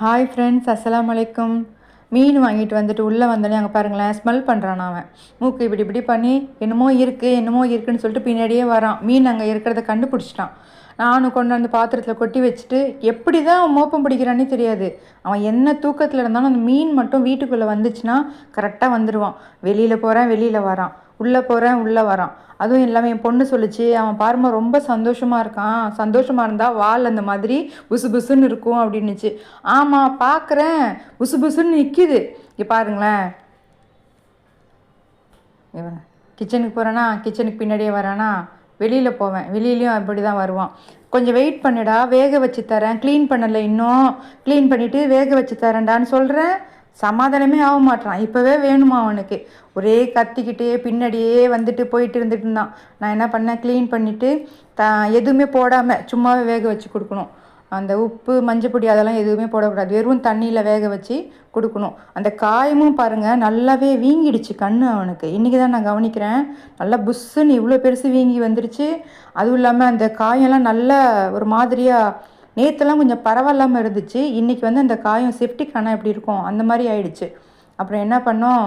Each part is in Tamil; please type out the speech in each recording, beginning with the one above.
ஹாய் ஃப்ரெண்ட்ஸ், அஸ்ஸலாமு அலைக்கும். மீன் வாங்கிட்டு வந்துட்டு உள்ளே வந்தோடனே அங்கே பாருங்களேன், ஸ்மெல் பண்ணுறான் அவன். மூக்கு இப்படி இப்படி பண்ணி என்னமோ இருக்குது என்னமோ இருக்குதுன்னு சொல்லிட்டு பின்னாடியே வரான். மீன் அங்கே இருக்கிறத கண்டுபிடிச்சிட்டான். நானும் கொண்டு வந்து பாத்திரத்தில் கொட்டி வச்சுட்டு எப்படி தான் அவன் மோப்பம் பிடிக்கிறானே தெரியாது. அவன் என்ன தூக்கத்தில் இருந்தாலும் அந்த மீன் மட்டும் வீட்டுக்குள்ளே வந்துச்சுன்னா கரெக்டாக வந்துடுவான். வெளியில் போகிறேன் வெளியில் வரான், உள்ளே போகிறேன் உள்ளே வரான். அதுவும் இல்லாமல் என் பொண்ணு சொல்லிச்சு, அவன் பாருமா ரொம்ப சந்தோஷமாக இருக்கான், சந்தோஷமாக இருந்தால் வால் அந்த மாதிரி புசு புசுன்னு இருக்கும் அப்படின்னுச்சு. ஆமாம் பார்க்குறேன், புசு புசுன்னு நிற்கிது. இங்கே பாருங்களேன், இவன் கிச்சனுக்கு போகிறானா, கிச்சனுக்கு பின்னாடியே வரானா, வெளியில் போவேன், வெளியிலையும் அப்படி தான் வருவான். கொஞ்சம் வெயிட் பண்ணிடா, வேக வச்சு தரேன், க்ளீன் பண்ணலை இன்னும், க்ளீன் பண்ணிவிட்டு வேக வச்சு தரேன்டான்னு சொல்கிறேன். சமாதானமே ஆக மாட்டான். இப்போவே வேணுமா அவனுக்கு. ஒரே கத்திக்கிட்டே பின்னாடியே வந்துட்டு போயிட்டு இருந்துட்டு இருந்தான். நான் என்ன பண்ணேன், க்ளீன் பண்ணிவிட்டு எதுவுமே போடாமல் சும்மாவே வேக வச்சு கொடுக்கணும். அந்த உப்பு மஞ்சப்பொடி அதெல்லாம் எதுவுமே போடக்கூடாது, வெறும் தண்ணியில் வேக வச்சு கொடுக்கணும். அந்த காயமும் பாருங்கள் நல்லாவே வீங்கிடுச்சு கண் அவனுக்கு. இன்றைக்கி தான் நான் கவனிக்கிறேன், நல்லா புஷ்ஷுன்னு இவ்வளோ பெருசு வீங்கி வந்துருச்சு. அதுவும் இல்லாமல் அந்த காயெல்லாம் நல்லா ஒரு மாதிரியாக, நேற்றுலாம் கொஞ்சம் பரவாயில்லாமல் இருந்துச்சு, இன்றைக்கி வந்து அந்த காயம் செப்டிக் ஆனால் எப்படி இருக்கும் அந்த மாதிரி ஆயிடுச்சு. அப்புறம் என்ன பண்ணோம்,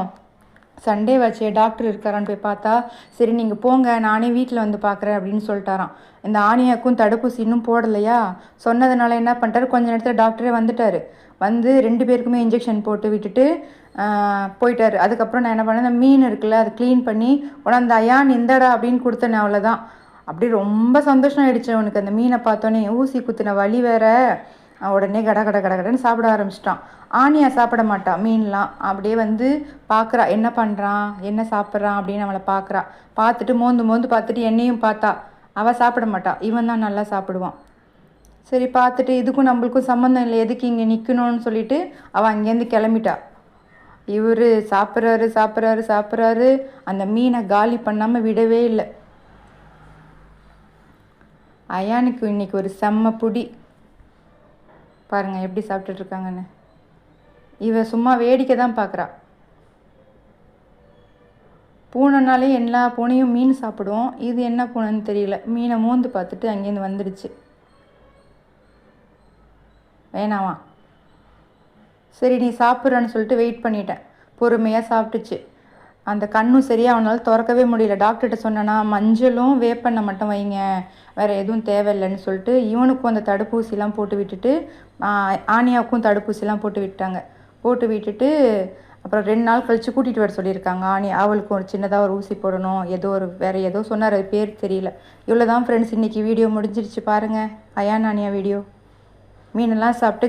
சண்டே வச்சு டாக்டர் இருக்காரான்னு போய் பார்த்தா, சரி நீங்கள் போங்க நானே வீட்டில் வந்து பார்க்குறேன் அப்படின்னு சொல்லிட்டாராம். இந்த ஆனியாக்கும் தடுப்பூசி இன்னும் போடலையா, சொன்னதுனால என்ன பண்ணிட்டாரு, கொஞ்ச நேரத்தில் டாக்டரே வந்துட்டார். வந்து 2 பேருக்குமே இன்ஜெக்ஷன் போட்டு விட்டுட்டு போயிட்டார். அதுக்கப்புறம் நான் என்ன பண்ணேன், அந்த மீன் இருக்குல்ல அதை க்ளீன் பண்ணி உடனே ஐயான் இந்தடா அப்படின்னு கொடுத்தேன். அவ்வளோதான். அப்படி ரொம்ப சந்தோஷம் ஆகிடுச்சு அவனுக்கு. அந்த மீனை பார்த்தோன்னே ஊசி குத்தின வலி வேற, உடனே கட கட கட கடன்னு சாப்பிட ஆரம்பிச்சிட்டான். ஆனியா சாப்பிட மாட்டான் மீன்லாம். அப்படியே வந்து பார்க்குறா என்ன பண்ணுறான் என்ன சாப்பிட்றான் அப்படின்னு அவளை பார்க்குறா. பார்த்துட்டு மோந்து மோந்து பார்த்துட்டு என்னையும் பார்த்தா. அவள் சாப்பிட மாட்டாள், இவன் தான் நல்லா சாப்பிடுவான். சரி பார்த்துட்டு இதுக்கும் நம்மளுக்கும் சம்மந்தம் இல்லை, எதுக்கு இங்கே நிற்கணும்னு சொல்லிட்டு அவள் அங்கேருந்து கிளம்பிட்டா. இவர் சாப்பிட்றாரு சாப்பிட்றாரு சாப்பிட்றாரு, அந்த மீனை காலி பண்ணாமல் விடவே இல்லை. அயானுக்கு இன்னைக்கு ஒரு செம்ம புடி. பாருங்கள் எப்படி சாப்பிட்டுட்ருக்காங்கன்னு. இவ சும்மா வேடிக்கை தான் பார்க்குறா. பூனைனாலே எல்லா பூனையும் மீன் சாப்பிடுவோம், இது என்ன பூனைன்னு தெரியல, மீனை மோந்து பார்த்துட்டு அங்கேருந்து வந்துடுச்சு. வேணாமா, சரி நீ சாப்பிட்றன்னு சொல்லிட்டு வெயிட் பண்ணிட்டேன். பொறுமையாக சாப்பிட்டுச்சு. அந்த கண்ணும் சரியாக அவனால் திறக்கவே முடியல. டாக்டர்கிட்ட சொன்னேன்னா மஞ்சளும் வேப்பெண்ணெய் மட்டும் வைங்க, வேறு எதுவும் தேவையில்லைன்னு சொல்லிட்டு இவனுக்கும் அந்த தடுப்பூசிலாம் போட்டு விட்டுட்டு ஆனியாவுக்கும் தடுப்பூசிலாம் போட்டு விட்டாங்க. போட்டு விட்டுட்டு அப்புறம் 2 நாள் கழித்து கூட்டிகிட்டு வர சொல்லியிருக்காங்க. அவளுக்கும் ஒரு சின்னதாக ஒரு ஊசி போடணும், ஏதோ ஒரு வேறு ஏதோ சொன்னார், அது பேர் தெரியல. இவ்வளோ தான் ஃப்ரெண்ட்ஸ், இன்றைக்கி வீடியோ முடிஞ்சிருச்சு பாருங்கள். அயான் ஆனியா வீடியோ. மீனெல்லாம் சாப்பிட்டு